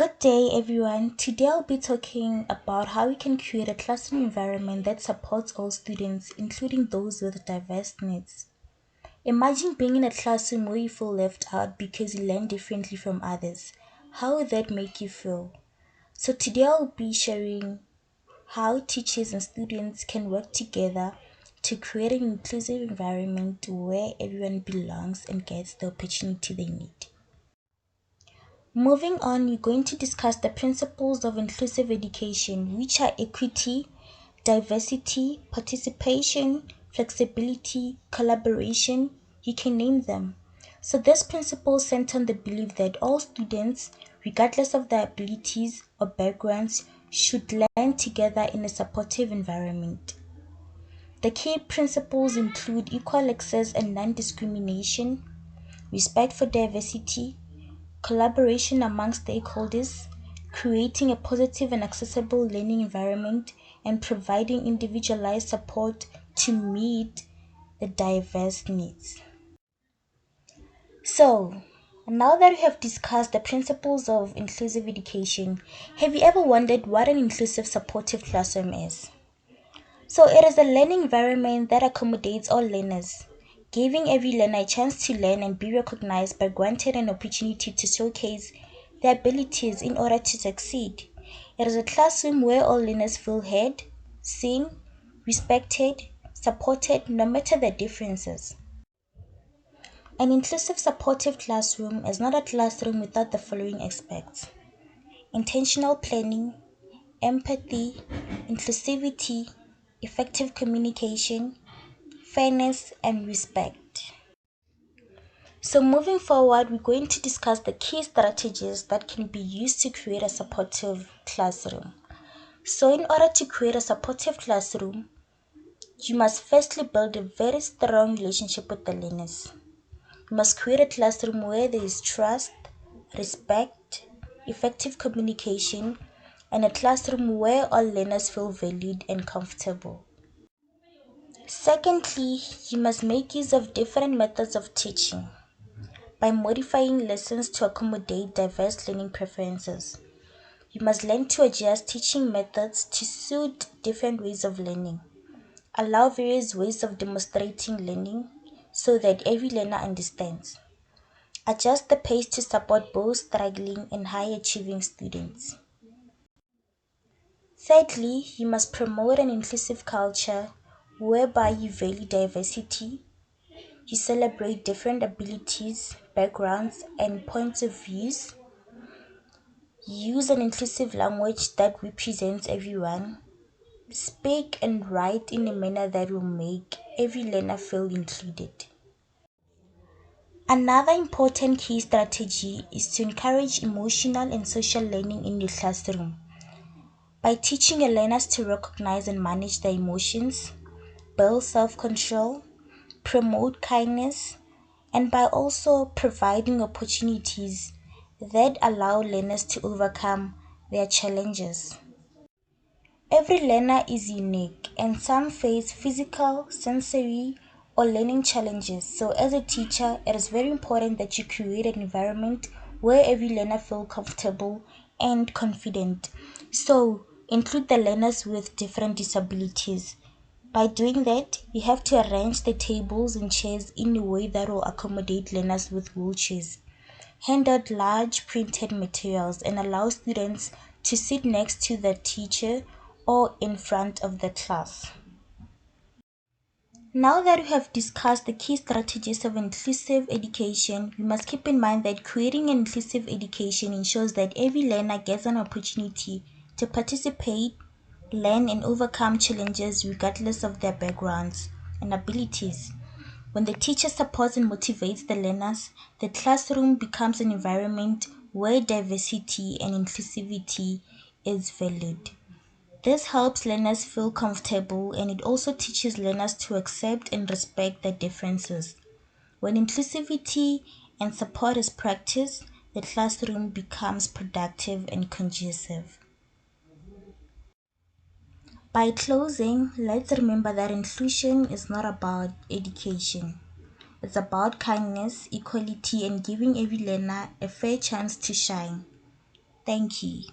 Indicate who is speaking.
Speaker 1: Good day, everyone. Today I'll be talking about how we can create a classroom environment that supports all students, including those with diverse needs. Imagine being in a classroom where you feel left out because you learn differently from others. How would that make you feel? So, today I'll be sharing how teachers and students can work together to create an inclusive environment where everyone belongs and gets the opportunity they need. Moving on, we're going to discuss the principles of inclusive education, which are equity, diversity, participation, flexibility, collaboration. You can name them. So, these principles center on the belief that all students, regardless of their abilities or backgrounds, should learn together in a supportive environment. The key principles include equal access and non discrimination, respect for diversity, collaboration among stakeholders, creating a positive and accessible learning environment, and providing individualized support to meet the diverse needs. So, now that we have discussed the principles of inclusive education, have you ever wondered what an inclusive supportive classroom is? So, it is a learning environment that accommodates all learners, giving every learner a chance to learn and be recognized by granted an opportunity to showcase their abilities in order to succeed. It is a classroom where all learners feel heard, seen, respected, supported no matter their differences. An inclusive supportive classroom is not a classroom without the following aspects: intentional planning, empathy, inclusivity, effective communication, fairness, and respect. So, moving forward, we're going to discuss the key strategies that can be used to create a supportive classroom. So, in order to create a supportive classroom, you must firstly build a very strong relationship with the learners. You must create a classroom where there is trust, respect, effective communication, and a classroom where all learners feel valued and comfortable. Secondly, you must make use of different methods of teaching by modifying lessons to accommodate diverse learning preferences. You must learn to adjust teaching methods to suit different ways of learning. Allow various ways of demonstrating learning so that every learner understands. Adjust the pace to support both struggling and high achieving students. Thirdly, you must promote an inclusive culture whereby you value diversity, you celebrate different abilities, backgrounds, and points of views. Use an inclusive language that represents everyone. Speak and write in a manner that will make every learner feel included. Another important key strategy is to encourage emotional and social learning in the classroom. By teaching your learners to recognize and manage their emotions, build self control, promote kindness, and by also providing opportunities that allow learners to overcome their challenges. Every learner is unique, and some face physical, sensory, or learning challenges. So, as a teacher, it is very important that you create an environment where every learner feels comfortable and confident. So, include the learners with different disabilities. By doing that, you have to arrange the tables and chairs in a way that will accommodate learners with wheelchairs. Hand out large printed materials and allow students to sit next to the teacher or in front of the class. Now that we have discussed the key strategies of inclusive education, we must keep in mind that creating an inclusive education ensures that every learner gets an opportunity to participate, learn, and overcome challenges regardless of their backgrounds and abilities. When the teacher supports and motivates the learners, the classroom becomes an environment where diversity and inclusivity is valued. This helps learners feel comfortable, and it also teaches learners to accept and respect their differences. When inclusivity and support is practiced, the classroom becomes productive and conducive. By closing, let's remember that inclusion is not about education. It's about kindness, equality, and giving every learner a fair chance to shine. Thank you.